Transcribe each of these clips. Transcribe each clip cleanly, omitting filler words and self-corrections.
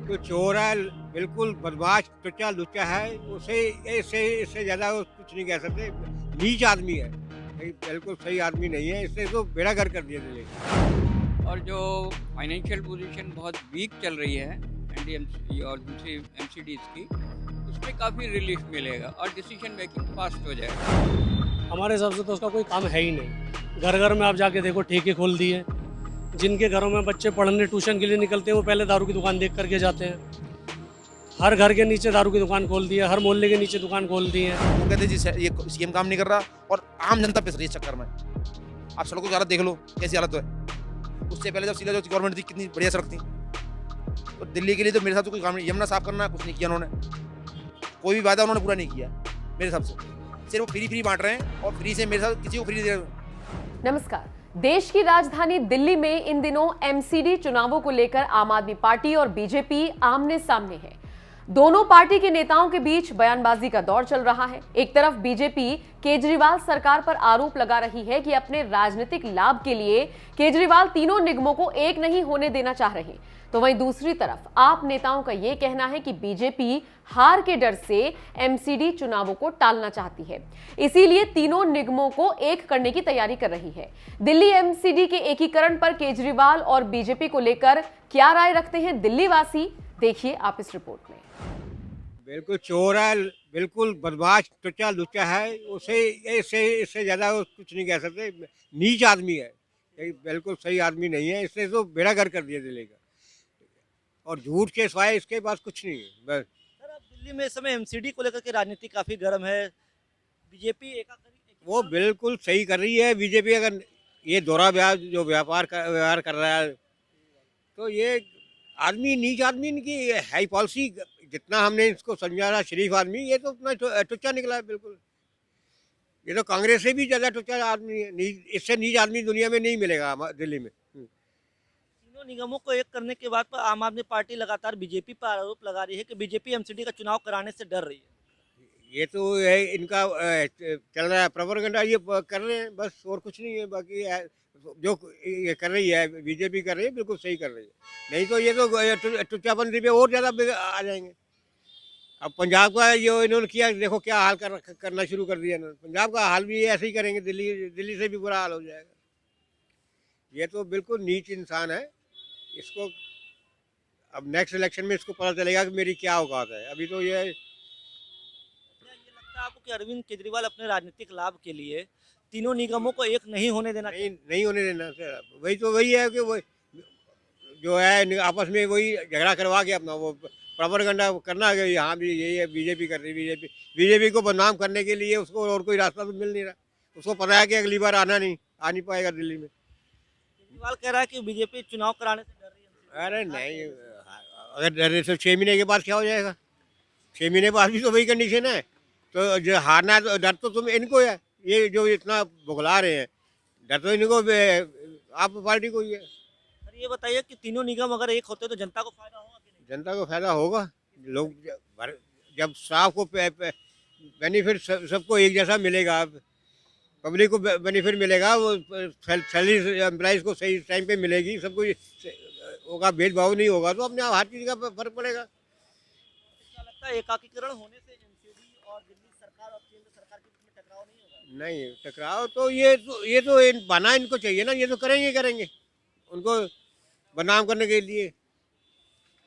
बिल्कुल चोर है, बिल्कुल बदमाश, टुच्चा लुच्चा है, उसे इससे इससे ज़्यादा वो कुछ नहीं कह सकते। नीच आदमी है, भाई बिल्कुल सही आदमी नहीं है, इससे तो बेड़ा गर्क कर दिया दिल्ली का। और जो फाइनेंशियल पोजीशन बहुत वीक चल रही है एनडीएमसी और दूसरी एमसीडीज की, उसमें काफ़ी रिलीफ मिलेगा और डिसीजन मेकिंग फास्ट हो जाएगा। हमारे हिसाब से तो उसका कोई काम है ही नहीं। घर घर में आप जाके देखो ठेके खोल दिए। जिनके घरों में बच्चे पढ़ने ट्यूशन के लिए निकलते हैं वो पहले दारू की दुकान देख करके जाते हैं। हर घर के नीचे दारू की दुकान खोल दी है, हर मोहल्ले के नीचे दुकान खोल दी है। वो कहते जी ये सीएम काम नहीं कर रहा और आम जनता पिस रही है इस चक्कर में। आप सड़कों की हालत देख लो कैसी हालत है। उससे पहले जब सीधा जो गवर्नमेंट थी कितनी बढ़िया सड़क थी। तो दिल्ली के लिए तो मेरे हिसाब से कोई काम नहीं, यमुना साफ करना कुछ नहीं किया उन्होंने। कोई भी वादा उन्होंने पूरा नहीं किया मेरे हिसाब से। सिर्फ फ्री बांट रहे हैं और फ्री से मेरे साथ किसी को फ्री दे रहे हैं। नमस्कार। देश की राजधानी दिल्ली में इन दिनों एमसीडी चुनावों को लेकर आम आदमी पार्टी और बीजेपी आमने सामने है। दोनों पार्टी के नेताओं के बीच बयानबाजी का दौर चल रहा है। एक तरफ बीजेपी केजरीवाल सरकार पर आरोप लगा रही है कि अपने राजनीतिक लाभ के लिए केजरीवाल तीनों निगमों को एक नहीं होने देना चाह रहे, तो वहीं दूसरी तरफ आप नेताओं का यह कहना है कि बीजेपी हार के डर से एमसीडी चुनावों को टालना चाहती है, इसीलिए तीनों निगमों को एक करने की तैयारी कर रही है। दिल्ली एमसीडी के एकीकरण पर केजरीवाल और बीजेपी को लेकर क्या राय रखते हैं दिल्ली वासी, देखिए आप इस रिपोर्ट में। बिल्कुल चोर है, बिल्कुल बदमाश, टुच्चा लुच्चा है, उसे इससे इससे ज़्यादा वो कुछ नहीं कह सकते। नीच आदमी है, ये बिल्कुल सही आदमी नहीं है, इससे तो बेड़ा गर्क कर दिया दिल्ली का। और झूठ के सिवाय इसके पास कुछ नहीं है बस। सर, अब दिल्ली में इस समय एमसीडी को लेकर के राजनीति काफी गर्म है। बीजेपी वो बिल्कुल सही कर रही है बीजेपी। अगर ये दोहरा ब्याज जो व्यवहार कर रहा है, तो ये आदमी नीच आदमी, इनकी है ही पॉलिसी। जितना हमने इसको समझा शरीफ आदमी, ये तो उतना टुच्चा निकला है बिल्कुल। ये तो कांग्रेस से भी ज्यादा टुच्चा आदमी है। इससे नीच आदमी दुनिया में नहीं मिलेगा दिल्ली में। तीनों निगमों को एक करने के बाद पर आम आदमी पार्टी लगातार बीजेपी पर आरोप लगा रही है कि बीजेपी एमसीडी का चुनाव कराने से डर रही है। ये तो है इनका चल रहा है प्रोपेगेंडा, ये कर रहे हैं बस, और कुछ नहीं है। बाकी जो ये कर रही है बीजेपी कर रही है, बिल्कुल सही कर रही है। नहीं तो ये तो टुच्चापंथी पे और ज्यादा आ जाएंगे। अब पंजाब का जो इन्होंने किया, देखो क्या हाल करना शुरू कर दिया इन्होंने। पंजाब का हाल भी ऐसे ही करेंगे, दिल्ली से भी बुरा हाल हो जाएगा। ये तो बिल्कुल नीच इंसान है। इसको अब नेक्स्ट इलेक्शन में इसको पता चलेगा कि मेरी क्या औकात है। अभी तो ये क्या ये लगता है आपको कि अरविंद केजरीवाल अपने राजनीतिक लाभ के लिए तीनों निगमों को एक नहीं होने देना नहीं नहीं होने देना सर। वही तो वही है कि वो जो है आपस में वही झगड़ा करवा के अपना वो प्रोपेगेंडा करना है कि यहाँ भी यही है, बीजेपी कर रही है। बीजेपी को बदनाम करने के लिए उसको और कोई रास्ता तो मिल नहीं रहा। उसको पता है कि अगली बार आ नहीं पाएगा दिल्ली में। केजरीवाल कह रहा है कि बीजेपी चुनाव कराने से डर रही है। अरे नहीं, अगर डरे तो 6 महीने के बाद क्या हो जाएगा? 6 महीने बाद भी तो वही कंडीशन है। तो जो हारना है तो डर तो तुम इनको है, ये जो इतना भुगला रहे हैं, डर तो इनको आप पार्टी को ही है। सर, ये बताइए कि तीनों निगम अगर एक होते तो जनता को फायदा होगा कि नहीं? जनता को फायदा होगा। लोग जब स्टाफ को बेनिफिट सबको एक जैसा मिलेगा, पब्लिक को बेनिफिट मिलेगा, वो सैलरी एम्प्लॉइज को सही टाइम पे मिलेगी, सबको होगा, भेदभाव नहीं होगा, तो अपने आप हर चीज़ का फर्क पड़ेगा। क्या लगता है एकाकीकरण होने से एमसीडी और दिल्ली सरकार और केंद्र सरकार के बीच में टकराव नहीं होगा? नहीं टकराव तो ये तो बना इनको चाहिए ना, ये तो करेंगे उनको बदनाम करने के लिए।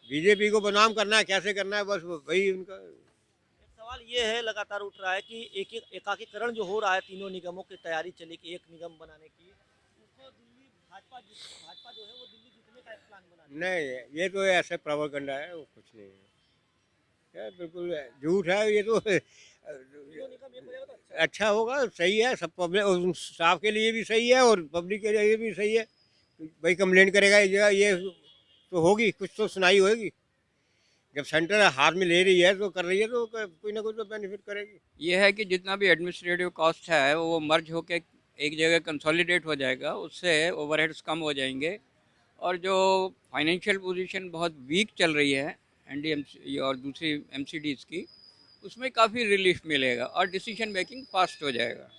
बीजेपी को बदनाम करना है, कैसे करना है, बस वही उनका। एक सवाल ये है लगातार उठ रहा है कि एकाकीकरण जो हो रहा है, तीनों निगमों की तैयारी चली कि एक निगम बनाने की, उसको दिल्ली भाजपा जो है वो दिल्ली जीतने का एक प्लान बना रही है। नहीं, ये तो ऐसे प्रोपेगेंडा है, वो कुछ नहीं है। ये बिल्कुल झूठ है ये तो। तीनों निगम एक हो जाएगा तो अच्छा होगा, सही है, सब पब्लिक स्टाफ के लिए भी सही है और पब्लिक के लिए भी सही है। भाई कंप्लेंट करेगा ये तो होगी, कुछ तो सुनाई होगी। जब सेंटर हाथ में ले रही है तो कर रही है, तो कोई ना कोई तो बेनिफिट करेगी। ये है कि जितना भी एडमिनिस्ट्रेटिव कॉस्ट है वो मर्ज होकर एक जगह कंसोलिडेट हो जाएगा, उससे ओवरहेड्स कम हो जाएंगे। और जो फाइनेंशियल पोजीशन बहुत वीक चल रही है एनडीएमसी और दूसरी एमसीडीज की, उसमें काफ़ी रिलीफ मिलेगा और डिसीजन मेकिंग फास्ट हो जाएगा।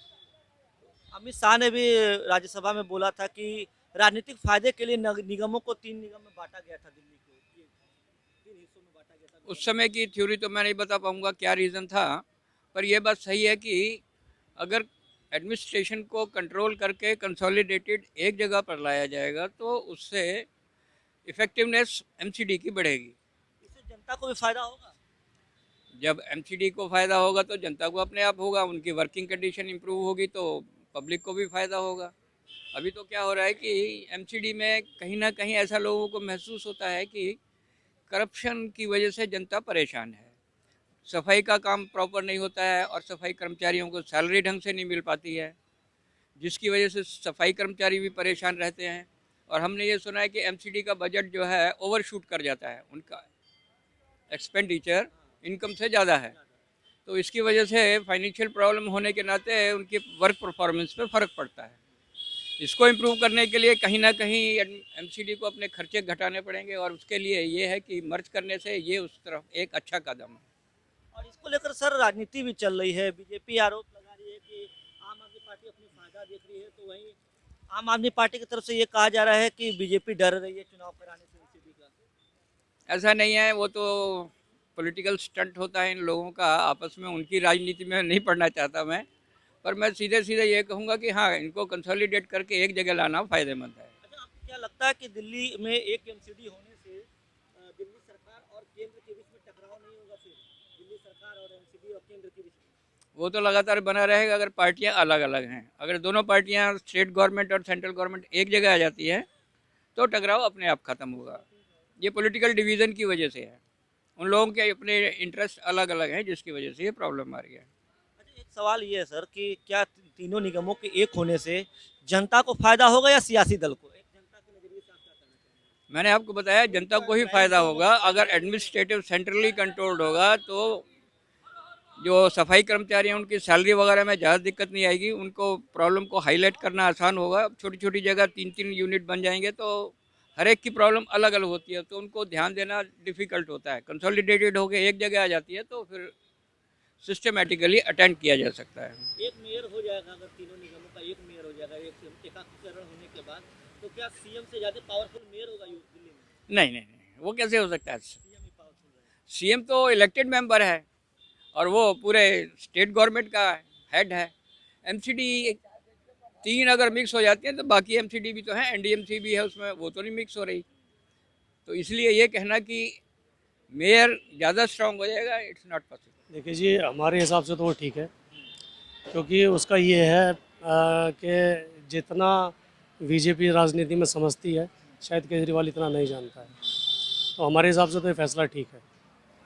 अमित शाह ने भी राज्यसभा में बोला था कि राजनीतिक फायदे के लिए निगमों को 3 निगम में बांटा गया था दिल्ली को, ये 3 हिस्सों उस समय की थ्योरी तो मैं नहीं बता पाऊँगा क्या रीज़न था, पर यह बात सही है कि अगर एडमिनिस्ट्रेशन को कंट्रोल करके कंसोलिडेटेड एक जगह पर लाया जाएगा तो उससे इफ़ेक्टिवनेस एमसीडी की बढ़ेगी। इससे जनता को भी फायदा होगा। जब एमसीडी को फ़ायदा होगा तो जनता को अपने आप होगा, उनकी वर्किंग कंडीशन इंप्रूव होगी तो पब्लिक को भी फ़ायदा होगा। अभी तो क्या हो रहा है कि एमसीडी में कहीं ना कहीं ऐसा लोगों को महसूस होता है कि करप्शन की वजह से जनता परेशान है, सफाई का काम प्रॉपर नहीं होता है और सफाई कर्मचारियों को सैलरी ढंग से नहीं मिल पाती है, जिसकी वजह से सफाई कर्मचारी भी परेशान रहते हैं। और हमने ये सुना है कि एमसीडी का बजट जो है ओवरशूट कर जाता है, उनका एक्सपेंडिचर इनकम से ज़्यादा है, तो इसकी वजह से फाइनेंशियल प्रॉब्लम होने के नाते उनकी वर्क परफॉर्मेंस पे फ़र्क पड़ता है। इसको इम्प्रूव करने के लिए कहीं ना कहीं एमसीडी को अपने खर्चे घटाने पड़ेंगे और उसके लिए ये है कि मर्ज करने से ये उस तरफ एक अच्छा कदम है। और इसको लेकर सर राजनीति भी चल रही है। बीजेपी आरोप लगा रही है कि आम आदमी पार्टी अपनी फायदा देख रही है, तो वहीं आम आदमी पार्टी की तरफ से ये कहा जा रहा है कि बीजेपी डर रही है चुनाव कराने से एमसीडी का। ऐसा नहीं है, वो तो पॉलिटिकल स्टंट होता है इन लोगों का, आपस में उनकी राजनीति में नहीं पढ़ना चाहता मैं, पर मैं सीधे सीधे ये कहूँगा कि हाँ, इनको कंसोलिडेट करके एक जगह लाना फ़ायदेमंद है। अच्छा, आपको क्या लगता है कि दिल्ली में एक एमसीडी होने से दिल्ली सरकार और केंद्र के बीच में टकराव नहीं होगा? फिर दिल्ली सरकार और एमसीडी और केंद्र के बीच में वो तो लगातार बना रहेगा अगर पार्टियां अलग अलग हैं। अगर दोनों पार्टियां स्टेट गवर्नमेंट और सेंट्रल गवर्नमेंट एक जगह आ जाती है तो टकराव अपने आप ख़त्म होगा। ये पॉलिटिकल डिवीज़न की वजह से है, उन लोगों के अपने इंटरेस्ट अलग अलग हैं जिसकी वजह से ये प्रॉब्लम आ रही है। अच्छा, एक सवाल ये है सर कि क्या तीनों निगमों के एक होने से जनता को फायदा होगा या सियासी दल को? एक जनता के नजरिए से आप क्या कहना चाहेंगे? मैंने आपको बताया जनता को ही फ़ायदा होगा। अगर एडमिनिस्ट्रेटिव सेंट्रली कंट्रोल्ड होगा तो जो सफाई कर्मचारी हैं उनकी सैलरी वगैरह में ज़्यादा दिक्कत नहीं आएगी, उनको प्रॉब्लम को हाईलाइट करना आसान होगा। छोटी छोटी जगह 3-3 यूनिट बन जाएंगे तो हर एक की प्रॉब्लम अलग अलग होती है, तो उनको ध्यान देना डिफ़िकल्ट होता है। कंसोलिडेटेड होकर एक जगह आ जाती है तो फिर सिस्टमेटिकली अटेंड किया जा सकता है। एक मेयर हो जाएगा, अगर तीनों निगमों का एक मेयर हो जाएगा एकीकरण होने के बाद, तो क्या सीएम से ज़्यादा पावरफुल मेयर होगा दिल्ली में? नहीं नहीं नहीं, वो कैसे हो सकता है? सीएम ही पावरफुल रहेगा। सीएम तो इलेक्टेड मेंबर है और वो पूरे स्टेट गवर्नमेंट का हेड है। एमसीडी 3 अगर मिक्स हो जाती हैं तो बाकी एमसीडी भी तो है, एनडीएमसी भी है उसमें, वो तो नहीं मिक्स हो रही। तो इसलिए ये कहना कि मेयर ज़्यादा स्ट्रांग हो जाएगा, इट्स नॉट पॉसिबल। देखिए जी, हमारे हिसाब से तो वो ठीक है, क्योंकि उसका ये है कि जितना बीजेपी राजनीति में समझती है शायद केजरीवाल इतना नहीं जानता है, तो हमारे हिसाब से तो ये फैसला ठीक है।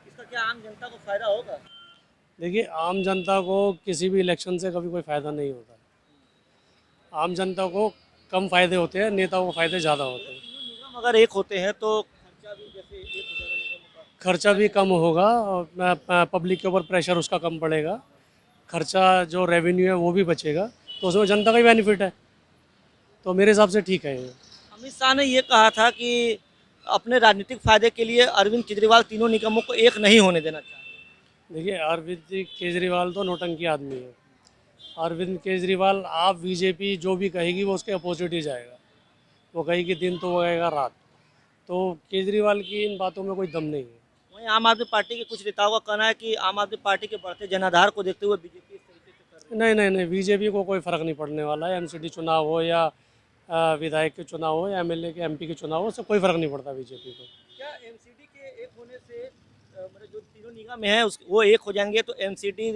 इसका क्या आम जनता को फायदा होगा? देखिए, आम जनता को किसी भी इलेक्शन से कभी कोई फ़ायदा नहीं होता है। आम जनता को कम फ़ायदे होते हैं, नेताओं को फ़ायदे ज़्यादा होते हैं। तीनों निगम अगर एक होते हैं तो खर्चा भी जैसे एक हो जाएगा निगम का। खर्चा भी कम होगा और पब्लिक के ऊपर प्रेशर उसका कम पड़ेगा, खर्चा जो रेवेन्यू है वो भी बचेगा, तो उसमें जनता का ही बेनिफिट है। तो मेरे हिसाब से ठीक है ये। अमित शाह ने ये कहा था कि अपने राजनीतिक फायदे के लिए अरविंद केजरीवाल तीनों निगमों को एक नहीं होने देना चाहते। देखिए, अरविंद केजरीवाल तो नौटंकी आदमी है। अरविंद केजरीवाल, आप बीजेपी जो भी कहेगी वो उसके अपोजिट ही जाएगा। वो कहेगी दिन तो वो कहेगा रात। तो केजरीवाल की इन बातों में कोई दम नहीं है। वहीं आम आदमी पार्टी के कुछ नेताओं का कहना है कि आम आदमी पार्टी के बढ़ते जनाधार को देखते हुए बीजेपी इस तरीके से कर रही है। नहीं, बीजेपी को कोई फ़र्क नहीं पड़ने वाला है। एमसीडी चुनाव हो या विधायक के चुनाव हो या एमएलए के एमपी के चुनाव हो, उससे कोई फ़र्क नहीं पड़ता बीजेपी को। क्या एमसीडी के एक होने से मतलब जो तीनों निगम है वो एक हो जाएंगे तो एमसीडी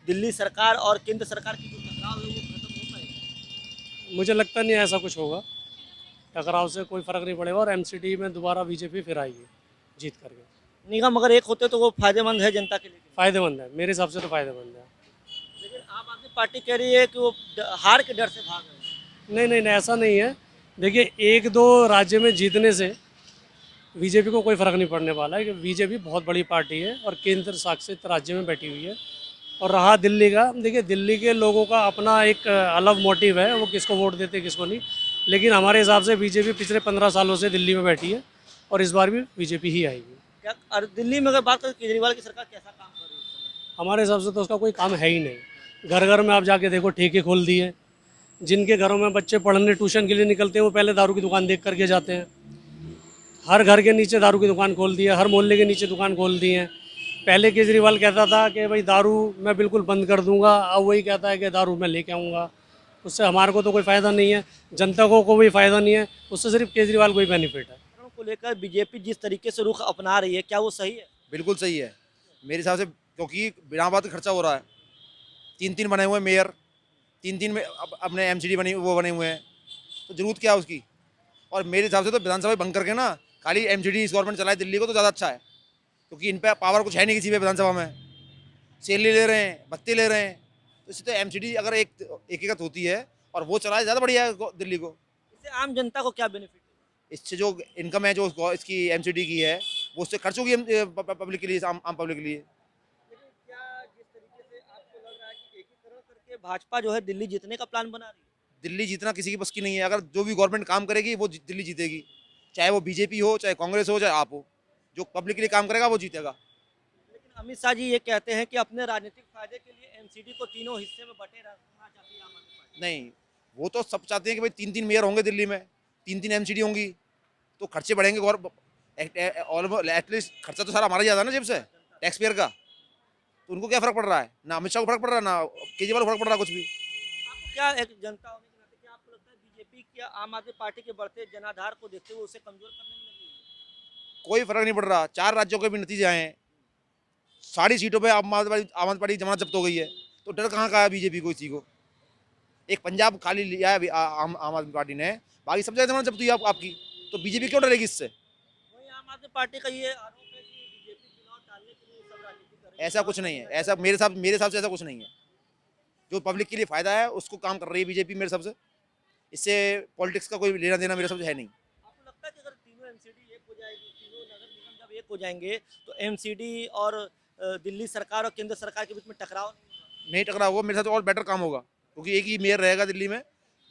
दिल्ली सरकार और केंद्र सरकार की जो टकराव है वो खत्म हो पाएगा? मुझे लगता नहीं ऐसा कुछ होगा। टकराव से कोई फ़र्क नहीं पड़ेगा और एमसीडी में दोबारा बीजेपी फिर आएगी जीत करके। निगम अगर एक होते तो वो फायदेमंद है जनता के लिए। फ़ायदेमंद है, मेरे हिसाब से तो फ़ायदेमंद है। लेकिन आम आदमी पार्टी कह रही है कि वो हार के डर से भाग रहे हैं। नहीं, ऐसा नहीं है। देखिए, 1-2 राज्य में जीतने से बीजेपी को कोई फ़र्क नहीं पड़ने वाला है, कि बीजेपी बहुत बड़ी पार्टी है और केंद्र शासित राज्य में बैठी हुई है। और रहा दिल्ली का, देखिए दिल्ली के लोगों का अपना एक अलग मोटिव है, वो किसको वोट देते किसको नहीं। लेकिन हमारे हिसाब से बीजेपी पिछले 15 सालों से दिल्ली में बैठी है और इस बार भी बीजेपी ही आएगी। क्या और दिल्ली में अगर बात करें केजरीवाल की सरकार कैसा काम कर रही है इस समय? हमारे हिसाब से तो उसका कोई काम है ही नहीं। घर घर में आप जाके देखो, ठेके खोल दिए। जिनके घरों में बच्चे पढ़ने ट्यूशन के लिए निकलते हैं वो पहले दारू की दुकान देख करके जाते हैं। हर घर के नीचे दारू की दुकान खोल दी है, हर मोहल्ले के नीचे दुकान खोल दी है। पहले केजरीवाल कहता था कि भाई दारू मैं बिल्कुल बंद कर दूंगा, अब वही कहता है कि दारू मैं लेके आऊँगा। उससे हमारे को तो कोई फ़ायदा नहीं है, जनता को कोई फ़ायदा नहीं है, उससे सिर्फ केजरीवाल को ही बेनिफिट है। को लेकर बीजेपी जिस तरीके से रुख अपना रही है, क्या वो सही है? बिल्कुल सही है मेरे हिसाब से, क्योंकि बिना बात के खर्चा हो रहा है। 3-3 बने हुए हैं मेयर, 3-3 में अपने एमसीडी बनी वो बने हुए हैं, तो जरूरत क्या है उसकी। और मेरे हिसाब से तो विधानसभा बंद करके ना खाली एमसीडी इस गवर्नमेंट चलाए दिल्ली को तो ज़्यादा अच्छा है, क्योंकि इन पे पावर कुछ है नहीं किसी पे विधानसभा में। सैलरी ले रहे हैं, भत्ते ले रहे हैं, तो इससे तो एमसीडी अगर एक होती है और वो चलाए ज़्यादा बढ़िया है दिल्ली को। इससे आम जनता को क्या बेनिफिट है? इससे जो इनकम है जो इसकी एमसीडी की है वो उससे खर्च होगी पब्लिक के लिए, आम पब्लिक के लिए। लेकिन क्या जिस तरीके से आपको लग रहा है कि एकीकरण करके भाजपा जो है दिल्ली जीतने का प्लान बना रही है? दिल्ली जीतना किसी की बस की नहीं है। अगर जो भी गवर्नमेंट काम करेगी वो दिल्ली जीतेगी, चाहे वो बीजेपी हो, चाहे कांग्रेस हो, चाहे आप हो। जो पब्लिक के लिए काम करेगा वो जीतेगा। लेकिन अमित शाह जी ये कहते हैं कि अपने राजनीतिक फायदे के लिए एमसीडी को तीनों हिस्से में बटे रखना चाहती है आम आदमी पार्टी। नहीं, वो तो सब चाहते हैं कि भाई 3-3 मेयर होंगे दिल्ली में, 3-3 एमसीडी होंगी, तो खर्चे बढ़ेंगे। एटलीस्ट खर्चा तो सारा हमारा ज़्यादा ना जेब से, टैक्स पेयर का। तो उनको क्या फ़र्क पड़ रहा है? ना अमित शाह को फ़र्क पड़ रहा है, ना केजरीवाल को फ़र्क पड़ रहा है कुछ भी। आपको क्या एक जनता होने के नाते क्या आपको लगता है बीजेपी क्या आम आदमी पार्टी के बढ़ते जनाधार को देखते हुए उसे कमजोर करने में लगी है? कोई फ़र्क नहीं पड़ रहा। 4 राज्यों के भी नतीजे आए हैं, सारी सीटों पे आम आदमी पार्टी की जमानत जब्त हो गई है, तो डर कहाँ का है बीजेपी को इसी को। एक पंजाब खाली लिया है आम आदमी पार्टी ने, बाकी सब जगह जमानत जब्त हुई है आपकी, तो बीजेपी क्यों डरेगी इससे? वही आम आदमी पार्टी का ये आरोप है कि बीजेपी चुनाव टालने के लिए सब राजनीति कर रही है। ऐसा कुछ नहीं है, ऐसा मेरे हिसाब से ऐसा कुछ नहीं है। जो पब्लिक के लिए फ़ायदा है उसको काम कर रही है बीजेपी मेरे हिसाब से। इससे पॉलिटिक्स का कोई लेना देना मेरे हिसाब से है नहीं। आपको लगता है कि अगर तीनों एमसीडी एक हो जाएगी, तीनों नगर निगम जब एक हो जाएंगे तो एमसीडी और दिल्ली सरकार और केंद्र सरकार के बीच में टकराव नहीं होगा? नहीं टकरा होगा, मेरे साथ और बेटर काम होगा, क्योंकि एक ही मेयर रहेगा दिल्ली में,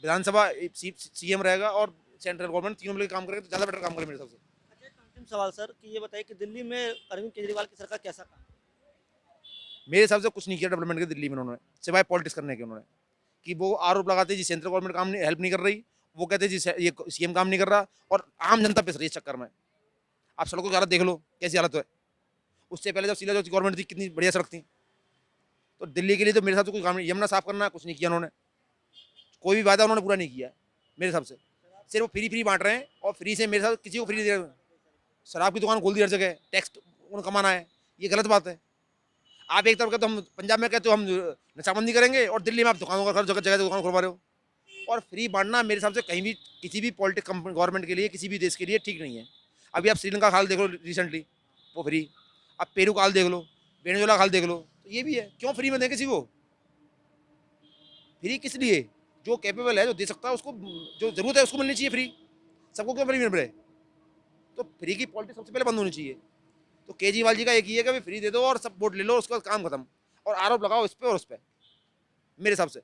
विधानसभा सीएम रहेगा और सेंट्रल गवर्नमेंट, तीनों मिलकर काम करेंगे तो ज़्यादा बेटर काम करेंगे मेरे हिसाब से। अच्छा, एक अंतिम सवाल सर कि ये बताइए कि दिल्ली में अरविंद केजरीवाल की सरकार कैसा काम? मेरे हिसाब से कुछ नहीं किया डेवलपमेंट के दिल्ली में उन्होंने, सिवाय पॉलिटिक्स करने के। उन्होंने कि वो आरोप लगाते जी सेंट्रल गवर्नमेंट काम नहीं, हेल्प नहीं कर रही, वो कहते जी ये सीएम काम नहीं कर रहा, और आम जनता पिस रही है इस चक्कर में। आप सड़कों की हालत देख लो कैसी हालत है। उससे पहले जब शीला जो गवर्नमेंट थी कितनी बढ़िया सड़क थी। तो दिल्ली के लिए तो मेरे हिसाब से कोई काम नहीं, यमुना साफ करना कुछ नहीं किया उन्होंने, कोई भी वादा उन्होंने पूरा नहीं किया मेरे हिसाब से। सिर्फ वो फ्री बांट रहे हैं, और फ्री से मेरे हिसाब से किसी को फ्री दे रहे हैं। शराब की दुकान खोल दी हर जगह, टैक्स उन्हें कमाना है, ये गलत बात है। आप एक तरफ कहते हो हम पंजाब में कहते हो हम नशाबंदी करेंगे, और दिल्ली में आप दुकानों का हर जगह जगह दुकान खुलवा रहे हो। और फ्री बांटना मेरे हिसाब से कहीं भी किसी भी पॉलिटिक गवर्नमेंट के लिए, किसी भी देश के लिए ठीक नहीं है। अभी आप श्रीलंका का हाल देख लो रिसेंटली, वो फ्री। अब पेरू का हाल देख लो, वेनेजुएला का हाल देख लो, तो ये भी है। क्यों फ्री में दें किसी को? फ्री किस लिए? जो कैपेबल है, जो दे सकता है, उसको जो जरूरत है उसको मिलनी चाहिए फ्री। सबको क्यों फ्री मिल रहा है? तो फ्री की पॉलिटिक्स सबसे पहले बंद होनी चाहिए। तो केजरीवाल जी का एक ही है कि फ्री दे दो और सब वोट ले लो, उसका काम खत्म, और आरोप लगाओ इस पे और उस पे मेरे हिसाब से।